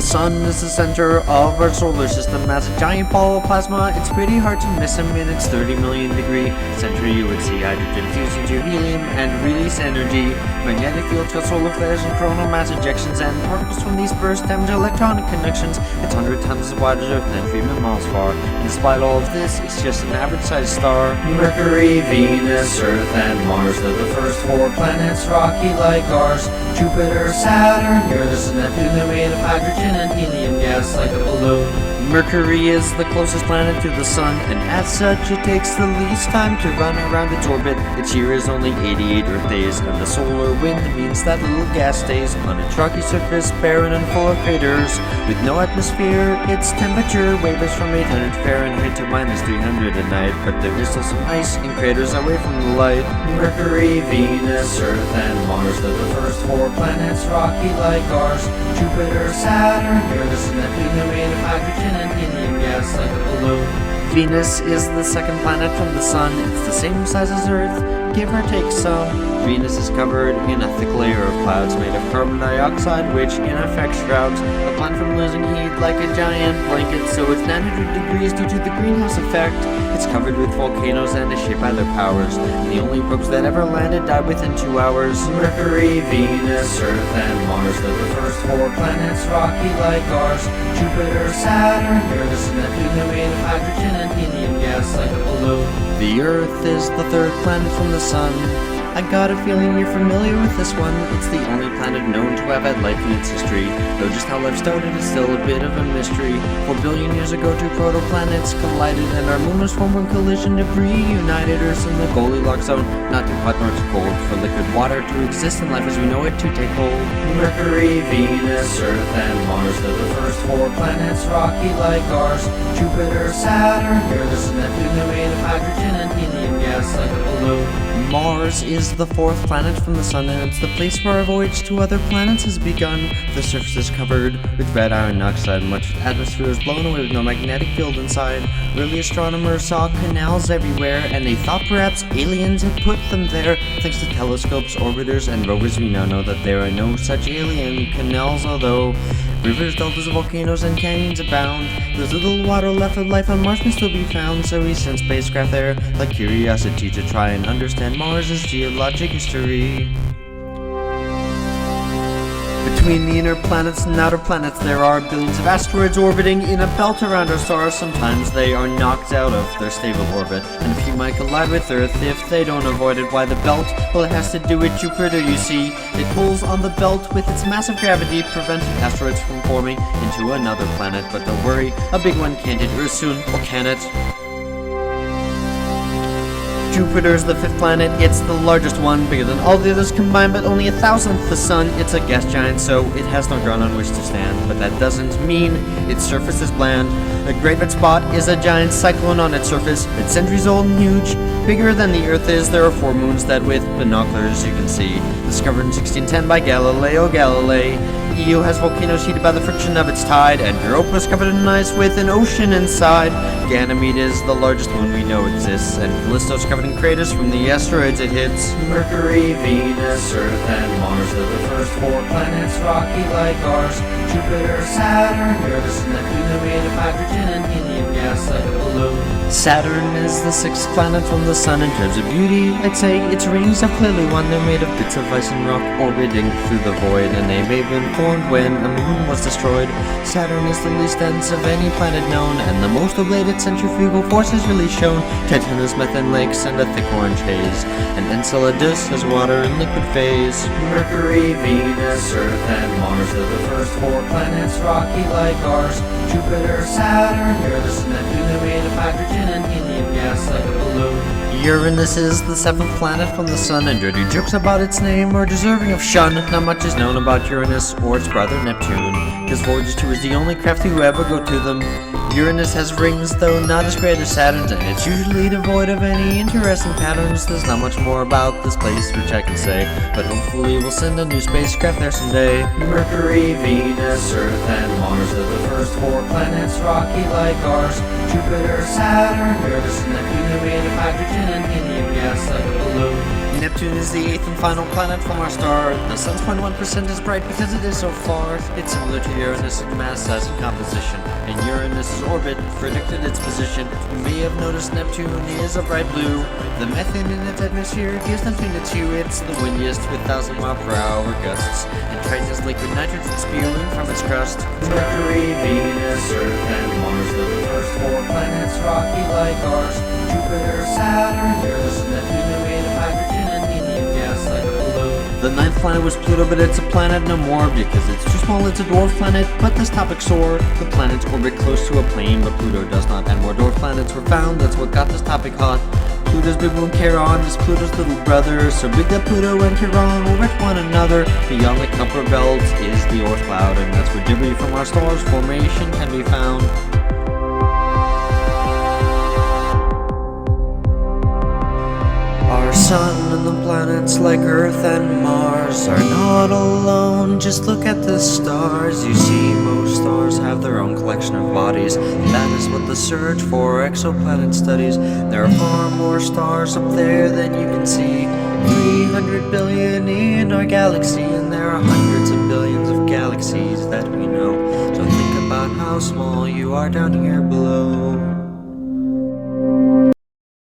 sun is the center of our solar system. As a giant ball of plasma, it's pretty hard to miss him. In its 30 million degree center, you would see hydrogen fuse into helium and release energy. Magnetic fields cause solar flares and coronal mass ejections, and particles from these bursts damage electronic connections. It's 100 times as wide as Earth and 3 million miles far. And despite all of this, it's just an average-sized star. Mercury, Venus, Earth, and Mars are the first 4 planets, rocky like ours. Jupiter, Saturn, Uranus, and Neptune are made of hydrogen and helium gas like a balloon. Mercury is the closest planet to the Sun, and as such it takes the least time to run around its orbit. Its year is only 88 Earth days, and the solar wind means that little gas stays on its rocky surface, barren and full of craters. With no atmosphere, its temperature wavers from 800 Fahrenheit to -300 at night, but there is still some ice in craters away from the light. Mercury, Venus, Earth, and Mars are the first 4 planets, rocky like ours. Jupiter, Saturn, Uranus, and Neptune are made of hydrogen and helium gas like a balloon. Venus is the second planet from the Sun. It's the same size as Earth, give or take some. Venus is covered in a thick layer of clouds made of carbon dioxide, which in effect shrouds the planet from losing heat like a giant blanket, so it's 900 degrees due to the greenhouse effect. It's covered with volcanoes and is shaped by their powers, and the only probes that ever landed died within 2 hours. Mercury, Venus, Earth, and Mars are the first 4 planets, rocky like ours. Jupiter, Saturn, Uranus, and Neptune are made of hydrogen and helium gas like a balloon. The Earth is the 3rd planet from the Sun. I got a feeling you're familiar with this one. It's the only planet known to have had life in its history, though just how life started is still a bit of a mystery. 4 billion years ago, 2 protoplanets collided, and our moon was formed when collision debris united Earth in the Goldilocks zone, not too hot nor too cold for liquid water to exist and life as we know it to take hold. Mercury, Venus, Earth, and Mars are the first 4 planets, rocky like ours. Jupiter, Saturn, Uranus, and Neptune are made of hydrogen and helium gas like a balloon. Mars is the 4th planet from the Sun, and it's the place where our voyage to other planets has begun. The surface is covered with red iron oxide, much of the atmosphere is blown away with no magnetic field inside. Early astronomers saw canals everywhere, and they thought perhaps aliens had put them there. Thanks to telescopes, orbiters, and rovers, we now know that there are no such alien canals, although rivers, deltas, volcanoes, and canyons abound. There's little water left of life on Mars can still be found, so we sent spacecraft there like Curiosity to try and understand Mars's geologic history. Between the inner planets and outer planets, there are billions of asteroids orbiting in a belt around our star. Sometimes they are knocked out of their stable orbit, and a few might collide with Earth if they don't avoid it. Why the belt? Well, it has to do with Jupiter, you see. It pulls on the belt with its massive gravity, preventing asteroids from forming into another planet. But don't worry, a big one can't hit Earth soon, or can it? Jupiter is the 5th planet. It's the largest one, bigger than all the others combined, but only 1,000th the Sun. It's a gas giant, so it has no ground on which to stand, but that doesn't mean its surface is bland. The Great Red Spot is a giant cyclone on its surface. It's centuries old and huge, bigger than the Earth is. There are 4 moons that with binoculars you can see. Discovered in 1610 by Galileo Galilei. Io has volcanoes heated by the friction of its tide, and Europa is covered in ice with an ocean inside. Ganymede is the largest moon we know exists, and Callisto is covered in craters from the asteroids it hits. Mercury, Venus, Earth, and Mars are the first 4 planets, rocky like ours. Jupiter, Saturn, Uranus, and Neptune are made of hydrogen and helium gas like a balloon. Saturn is the 6th planet from the Sun. In terms of beauty, I'd say its rings have clearly won. They're made of bits of ice and rock orbiting through the void, and they may have been formed when a moon was destroyed. Saturn is the least dense of any planet known, and the most ablated centrifugal force is really shown. Titan has methane lakes and a thick orange haze, and Enceladus has water in liquid phase. Mercury, Venus, Earth, and Mars are the first 4 planets, rocky like ours. Jupiter, Saturn, Uranus, and Neptune are made of hydrogen and helium gas like a balloon. Uranus is the 7th planet from the Sun, and dirty jokes about its name are deserving of shun. Not much is known about Uranus or its brother Neptune, because Voyager 2 is the only craft to ever go to them. Uranus has rings, though not as great as Saturn's, and it's usually devoid of any interesting patterns. There's not much more about this place which I can say, but hopefully we'll send a new spacecraft there someday. Mercury, Venus, Earth, and Mars are the first 4 planets, rocky like ours. Jupiter, Saturn, Uranus, and Neptune are made of hydrogen and helium gas like a balloon. Neptune is the 8th and final planet from our star. The sun's 0.1% is bright because it is so far. It's similar to Uranus in mass, size, and composition. And Uranus's orbit predicted its position. You may have noticed Neptune is a bright blue. The methane in its atmosphere gives Neptune its hue. It's the windiest with 1,000-mile-per-hour gusts. And Triton is liquid nitrogen spewing from its crust. Mercury, Venus, Earth, and Mars are the first 4 planets, rocky like ours. Jupiter, Saturn, Uranus, and Neptune are made of hydrogen and helium gas like a balloon. The 9th planet was Pluto, but it's a planet no more because it's too small. It's a dwarf planet, but this topic sore. The planets orbit close to a plane, but Pluto does not. And more dwarf planets were found. That's what got this topic hot. Pluto's big moon Charon is Pluto's little brother, so big that Pluto and Charon will wreck one another. Beyond the Kuiper Belt is the Oort cloud, and that's where debris from our star's formation can be found. Our sun and the planets like Earth and Mars are not alone, just look at the stars. You see, most stars have their own collection of bodies. That is what the search for exoplanet studies. There are far more stars up there than you can see. 300 billion in our galaxy, and there are hundreds of billions of galaxies that we know. So think about how small you are down here below.